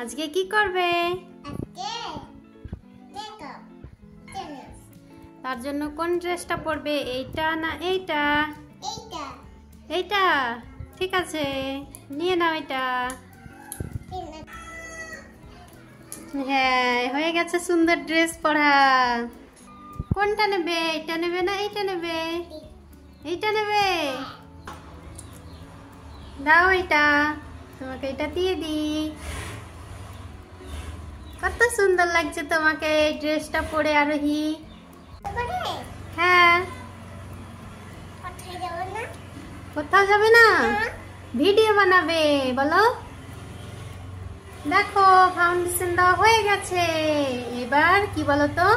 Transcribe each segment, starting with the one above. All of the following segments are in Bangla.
আজকে কি করবে? তার জন্য কোন ড্রেসটা পরবে? এইটা না এইটা? এইটা ঠিক আছে, নিয়ে নাও এটা। হ্যাঁ, হয়ে গেছে সুন্দর ড্রেস পরা। কোনটা নেবে? এটা নেবে না এইটা নেবে? এইটা নেবে? দাও এটা, তোমাকে এটা দিয়ে দিই। কত সুন্দর লাগছে তোমাকে এই ড্রেসটা পরে আরোহী। হ্যাঁ। কোথাও যাবে না? ভিডিও বানাবে বলো। দেখো ফাউন্ডেশন দেওয়া হয়ে গেছে। এবার কি বলো তো,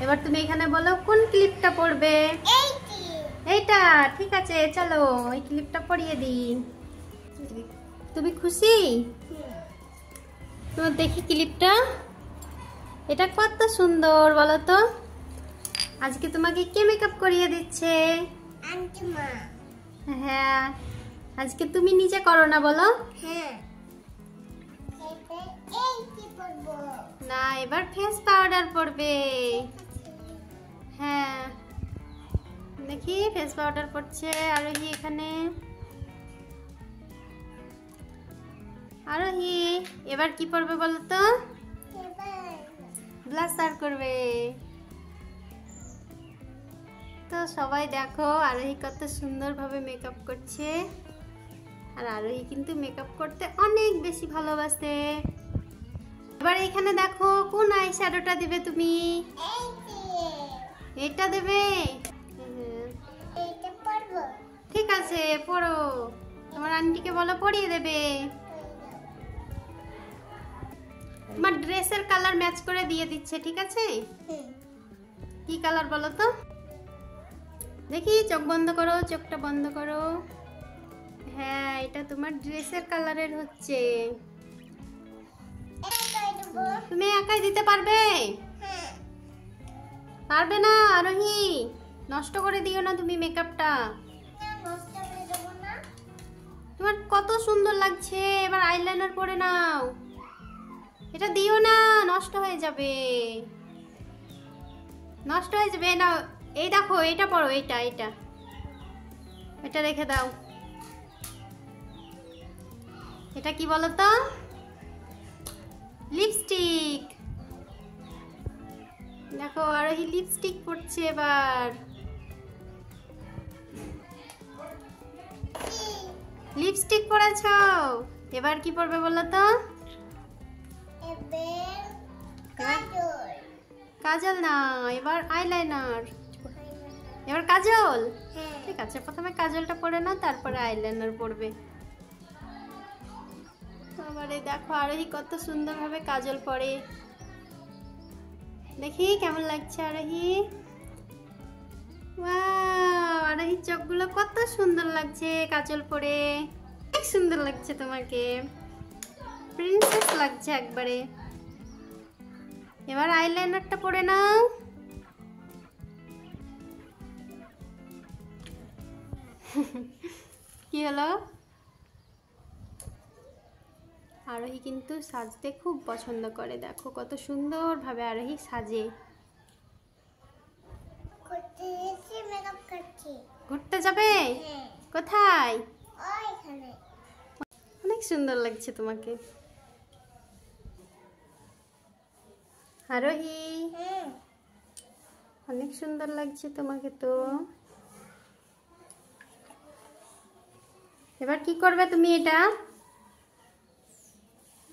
এবার তুমি এখানে বলো কোন ক্লিপটা পরবে। এইটা ঠিক আছে, চলো এই ক্লিপটা পরিয়ে দিই। তুমি খুশি? তোমার দেখি ক্লিপটা, এটা কত সুন্দর বলো তো। আজকে তোমাকে কে মেকআপ করিয়ে দিচ্ছে? হ্যাঁ, আজকে তুমি নিজে করো না বলো। না, এবার ফেস পাউডার পরবে। হ্যাঁ, দেখি ফেস পাউডার পড়ছে আরোহী এখানে। আরোহী এবার কি পরবে বলো তো? ব্লাশার করবে। তো সবাই দেখো আরোহী কত সুন্দরভাবে মেকআপ করছে। আর আরোহী কিন্তু মেকআপ করতে অনেক বেশি ভালোবাসে। এবার এখানে দেখো কোন আই শ্যাডোটা দিবে তুমি? এটা দেবে? ঠিক আছে, পরো। তোমার আন্টিকে বলো পরিয়ে দেবে। তোমার ড্রেসের কালার ম্যাচ করে দিয়ে দিচ্ছে, ঠিক আছে? কি কালার বলো তো? দেখি, চোখ বন্ধ করো, চোখটা বন্ধ করো। হ্যাঁ, এটা তোমার ড্রেসের কালারের হচ্ছে। তুমি একাই দিতে পারবে? পারবে না আরোহী, নষ্ট করে দিও না তুমি মেকআপটা। তোমার কত সুন্দর লাগছে, এবার আইলাইনার পরে নাও। এটা দিও না, নষ্ট হয়ে যাবে, নষ্ট হয়ে যাবে না। এই দেখো এটা পরো, এটা এটা এটা রেখে দাও। এটা কি বলো তো? লিপস্টিক। দেখো আরোহী লিপস্টিক পরছে এবার। লিপস্টিক পরেছ, এবার কি পরবে বলো তো? কাজল না, এবার আইলাইনার। এবার কাজল। ঠিক আছে, প্রথমে কাজলটা পরে নাও, তারপরে আইলাইনার পরবে। আবারে দেখো আরোহী কত সুন্দরভাবে কাজল পরে। দেখি কেমন লাগছে আরোহী। ওয়াও, আরোহীর চোখগুলো কত সুন্দর লাগছে কাজল পরে। অনেক সুন্দর লাগছে তোমাকে, প্রিন্সেস লাগছে একবারে। এবার আইলাইনারটা পরে নাও। কি হলো? আরোহী কিন্তু সাজতে খুব পছন্দ করে। দেখো কত সুন্দরভাবে আরোহী সাজে। ঘুরতে যাবে? কোথায়? অনেক সুন্দর লাগছে তোমাকে আরোহী, অনেক সুন্দর লাগছে তোমাকে তো। এবার কি করবে তুমি? এটা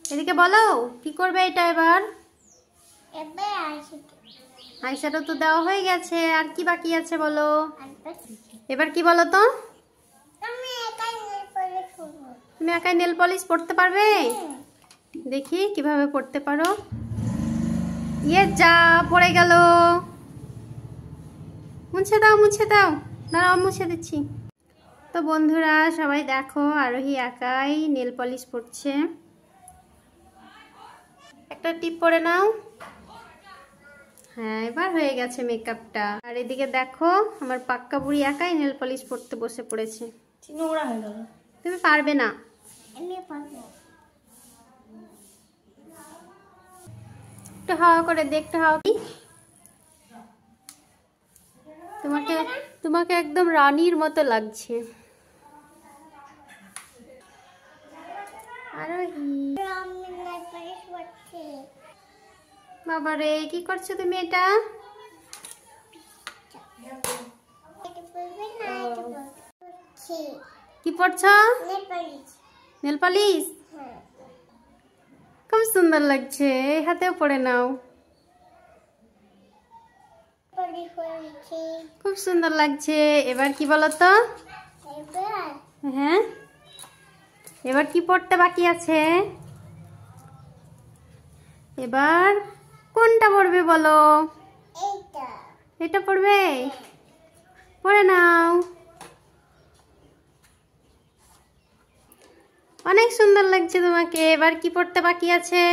এদিকে বলো, কি করবে এটা এবার? আইশ্যাডো তো দেওয়া হয়ে গেছে, আর কি বাকি আছে বলো? এবার কি বলো তো? তুমি একাই নেল পলিশ পরতে পারবে? দেখি কিভাবে পরতে পারো। ইয়ে যা, পড়ে গেল। মুছে দাও, মুছে দাও। দাঁড়াও, মুছে দিচ্ছি। তো বন্ধুরা সবাই দেখো আরোহী একাই নেল পলিশ পরছে। একটা টিপ পরে নাও। হ্যাঁ, এবার হয়ে গেছে মেকআপটা। আর এদিকে দেখো আমার পাক্কা বুড়ি একাই নেল পলিশ পরতে বসে পড়েছে। নোংরা হয়ে গেল। তুমি পারবে না। একটু হাওয়া করে দে, একটু হাওয়া কি। তোমাকে তোমাকে একদম রানীর মতো লাগছে। বাবা রে, কি করছো তুমি এটা? কি পড়ছো? Nail polish. খুব সুন্দর লাগছে, এই হাতেও পড়ে নাও। খুব সুন্দর লাগছে। এবার কি বলো তো? হ্যাঁ, এবার কি পড়তে বাকি আছে? এবার কোনটা পড়বে বলো? এটা পড়বে, পড়ে নাও। অনেক সুন্দর লাগছে তোমাকে। এবার কি পড়তে বাকি আছে?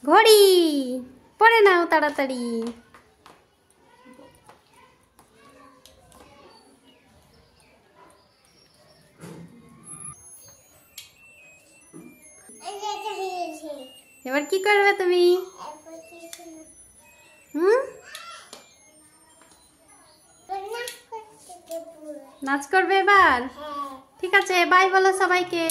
ঘড়ি, পড়ে নাও তাড়াতাড়ি। এবার কি করবে তুমি? নাচ করবে এবার? ঠিক আছে, বাই বলো সবাইকে।